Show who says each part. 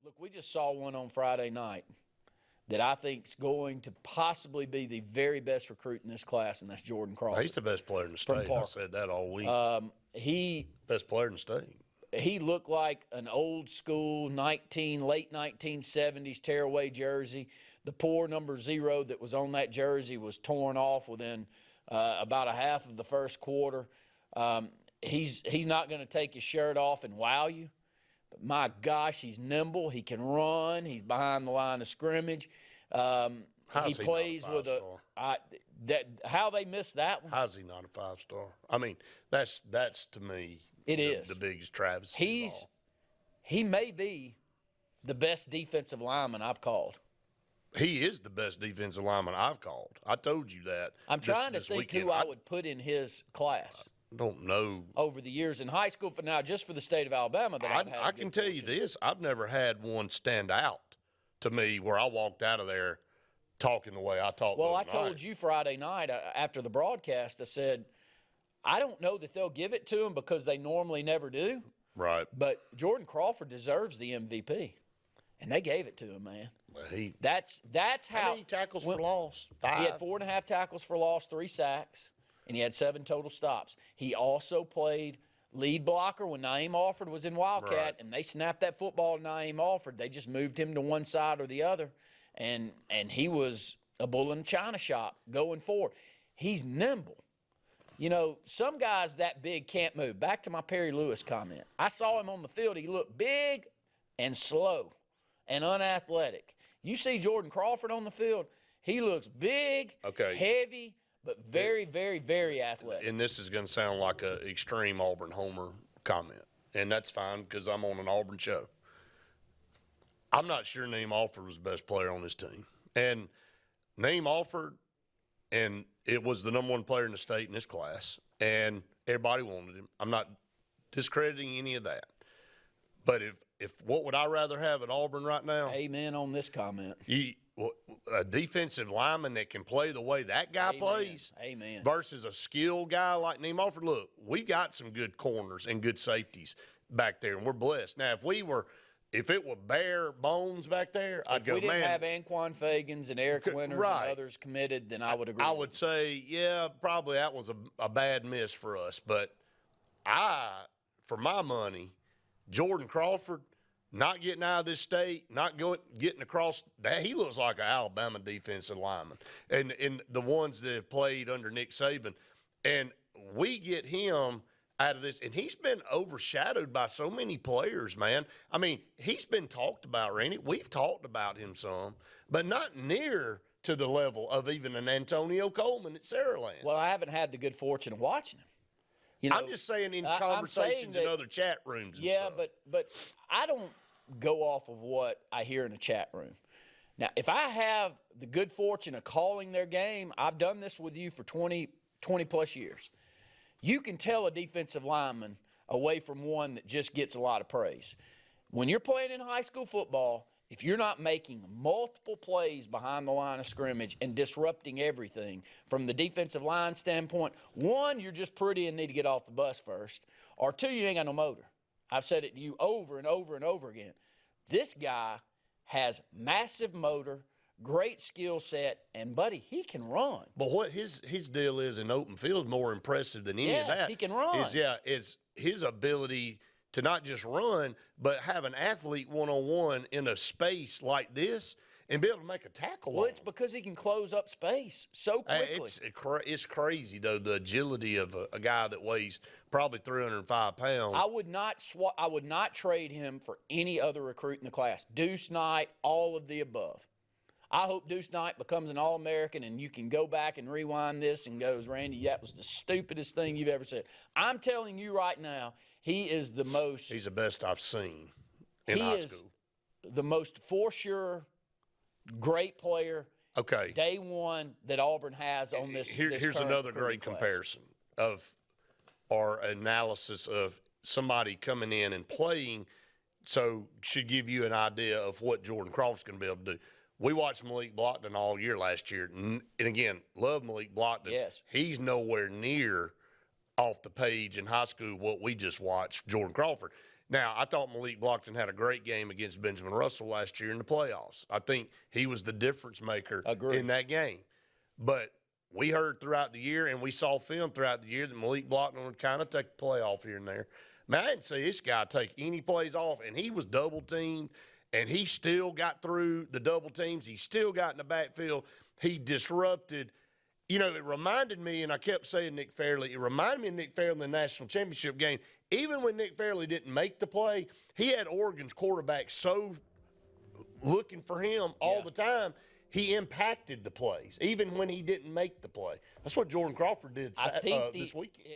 Speaker 1: Look, we just saw one on Friday night that I think is going to possibly be the very best recruit in this class, and that's Jourdin Crawford.
Speaker 2: He's the best player in the state. I said that all week. Best player in the state.
Speaker 1: He looked like an old school late 1970s tearaway jersey. The poor number 0 that was on that jersey was torn off within about a half of the first quarter. He's not going to take his shirt off and wow you. But my gosh, he's nimble. He can run. He's behind the line of scrimmage. He plays with how they missed that one.
Speaker 2: How's he not a 5-star? I mean, that's to me the biggest travesty of all.
Speaker 1: He may be the best defensive lineman I've called.
Speaker 2: He is the best defensive lineman I've called. I told you that.
Speaker 1: I'm trying to think who I would put in his class.
Speaker 2: I don't know.
Speaker 1: Over the years in high school, for now, just for the state of Alabama, that I've had.
Speaker 2: I can tell you this: I've never had one stand out to me where I walked out of there talking the way I talked.
Speaker 1: Well, I told you Friday night after the broadcast, I said, I don't know that they'll give it to him because they normally never do.
Speaker 2: Right.
Speaker 1: But Jourdin Crawford deserves the MVP, and they gave it to him, man.
Speaker 2: Well,
Speaker 1: that's how.
Speaker 2: How many tackles for loss? 5.
Speaker 1: He had 4.5 tackles for loss, 3 sacks, and he had 7 total stops. He also played lead blocker when Naeem Alford was in Wildcat,
Speaker 2: right.
Speaker 1: And they snapped that football to Naeem Alford. They just moved him to one side or the other, and he was a bull in a china shop going forward. He's nimble. You know, some guys that big can't move. Back to my Perry Lewis comment. I saw him on the field. He looked big and slow and unathletic. You see Jourdin Crawford on the field, he looks big, heavy, but very, very, very athletic.
Speaker 2: And this is going to sound like an extreme Auburn homer comment, and that's fine because I'm on an Auburn show. I'm not sure Naeem Alford was the best player on this team. And Naeem Alford, and it was the number 1 player in the state in this class, and everybody wanted him. I'm not discrediting any of that. But if what would I rather have at Auburn right now?
Speaker 1: Amen on this comment.
Speaker 2: A defensive lineman that can play the way that guy plays versus a skilled guy like Naeem Alford. Look, we got some good corners and good safeties back there, and we're blessed. Now, if it were bare bones back there, I'd go, man.
Speaker 1: If we didn't have Anquan Fagans and Eric Winters and others committed, then I would agree.
Speaker 2: I would say, yeah, probably that was a bad miss for us. But for my money, Jourdin Crawford, not getting out of this state, getting across that, he looks like an Alabama defensive lineman. And the ones that have played under Nick Saban. And we get him out of this, and he's been overshadowed by so many players, man. I mean, he's been talked about, Randy. We've talked about him some, but not near to the level of even an Antonio Coleman at Saraland.
Speaker 1: Well, I haven't had the good fortune of watching him. You know,
Speaker 2: I'm just saying in conversations in other chat rooms and
Speaker 1: stuff.
Speaker 2: Yeah,
Speaker 1: but I don't go off of what I hear in a chat room. Now, if I have the good fortune of calling their game, I've done this with you for 20-plus years. You can tell a defensive lineman away from one that just gets a lot of praise. When you're playing in high school football, if you're not making multiple plays behind the line of scrimmage and disrupting everything from the defensive line standpoint, 1, you're just pretty and need to get off the bus first, or 2, you ain't got no motor. I've said it to you over and over and over again. This guy has massive motor, great skill set, and, buddy, he can run.
Speaker 2: But what his deal is in open field is more impressive than any of that.
Speaker 1: Yes, he can run.
Speaker 2: Is his ability to not just run, but have an athlete one-on-one in a space like this and be able to make a tackle.
Speaker 1: Well, it's because he can close up space so quickly.
Speaker 2: It's crazy, though, the agility of a guy that weighs probably 305 pounds.
Speaker 1: I would not trade him for any other recruit in the class. Deuce Knight, all of the above. I hope Deuce Knight becomes an All-American, and you can go back and rewind this and goes, Randy, that was the stupidest thing you've ever said. I'm telling you right now, he is the most.
Speaker 2: He's the best I've seen in high school.
Speaker 1: He is the most for sure great player.
Speaker 2: Okay.
Speaker 1: Day one that Auburn has on this.
Speaker 2: Here's another great comparison of our analysis of somebody coming in and playing, so should give you an idea of what Jourdin Crawford's going to be able to do. We watched Malik Blockton all year last year, and again, love Malik Blockton.
Speaker 1: Yes.
Speaker 2: He's nowhere near off the page in high school what we just watched, Jourdin Crawford. Now, I thought Malik Blockton had a great game against Benjamin Russell last year in the playoffs. I think he was the difference maker in that game. But we heard throughout the year, and we saw film throughout the year, that Malik Blockton would kind of take a play off here and there. Man, I didn't see this guy take any plays off, and he was double-teamed, and he still got through the double teams. He still got in the backfield. He disrupted. You know, it reminded me, and I kept saying Nick Fairley, it reminded me of Nick Fairley in the national championship game. Even when Nick Fairley didn't make the play, he had Oregon's quarterback so looking for him all the time, he impacted the plays, even when he didn't make the play. That's what Jourdin Crawford did this weekend.